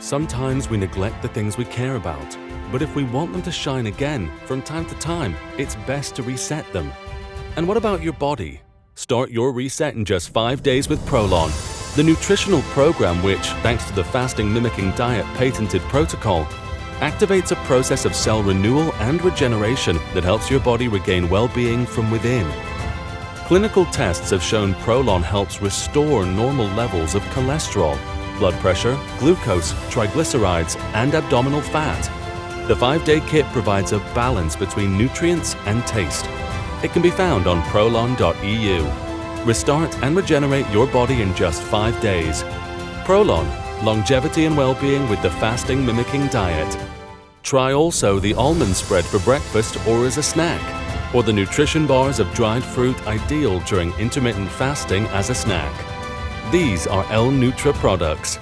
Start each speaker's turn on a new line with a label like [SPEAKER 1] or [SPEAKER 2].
[SPEAKER 1] Sometimes we neglect the things we care about, but if we want them to shine again from time to time, it's best to reset them. And what about your body? Start your reset in just 5 days with PROLON, the nutritional program which, thanks to the Fasting Mimicking Diet patented protocol, activates a process of cell renewal and regeneration that helps your body regain well-being from within. Clinical tests have shown PROLON helps restore normal levels of cholesterol, blood pressure, glucose, triglycerides, and abdominal fat. The 5-day kit provides a balance between nutrients and taste. It can be found on prolon.eu. Restart and regenerate your body in just 5 days. PROLON, longevity and well-being with the Fasting Mimicking Diet. Try also the almond spread for breakfast or as a snack, or the nutrition bars of dried fruit ideal during intermittent fasting as a snack. These are L Nutra products.